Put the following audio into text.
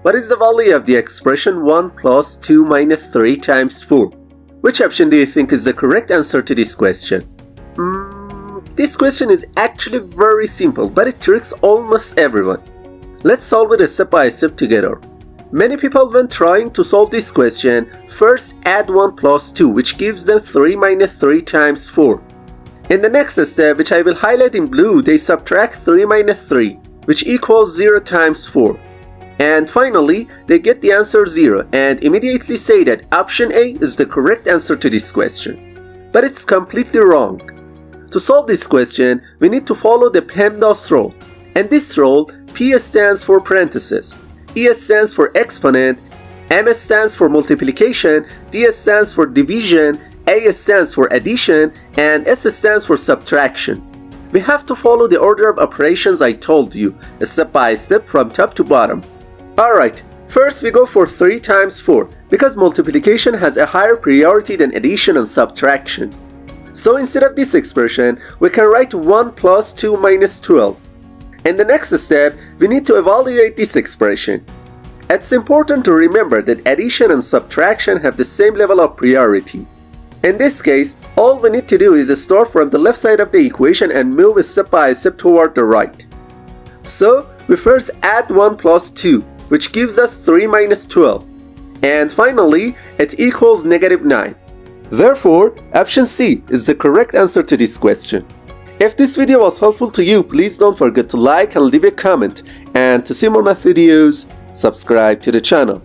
What is the value of the expression 1 plus 2 minus 3 times 4? Which option do you think is the correct answer to this question? This question is actually very simple, but it tricks almost everyone. Let's solve it step by step together. Many people, when trying to solve this question, first add 1 plus 2, which gives them 3 minus 3 times 4. In the next step, which I will highlight in blue, they subtract 3 minus 3, which equals 0 times 4. And finally, they get the answer 0 and immediately say that option A is the correct answer to this question. But it's completely wrong. To solve this question, we need to follow the PEMDAS rule. And this rule, P stands for parentheses, E stands for exponent, M stands for multiplication, D stands for division, A stands for addition, and S stands for subtraction. We have to follow the order of operations I told you, step by step from top to bottom. Alright, first we go for 3 times 4, because multiplication has a higher priority than addition and subtraction. So instead of this expression, we can write 1 plus 2 minus 12. In the next step, we need to evaluate this expression. It's important to remember that addition and subtraction have the same level of priority. In this case, all we need to do is start from the left side of the equation and move step by step toward the right. So, we first add 1 plus 2, which gives us 3 minus 12. And finally, it equals negative 9. Therefore, option C is the correct answer to this question. If this video was helpful to you, please don't forget to like and leave a comment. And to see more math videos, subscribe to the channel.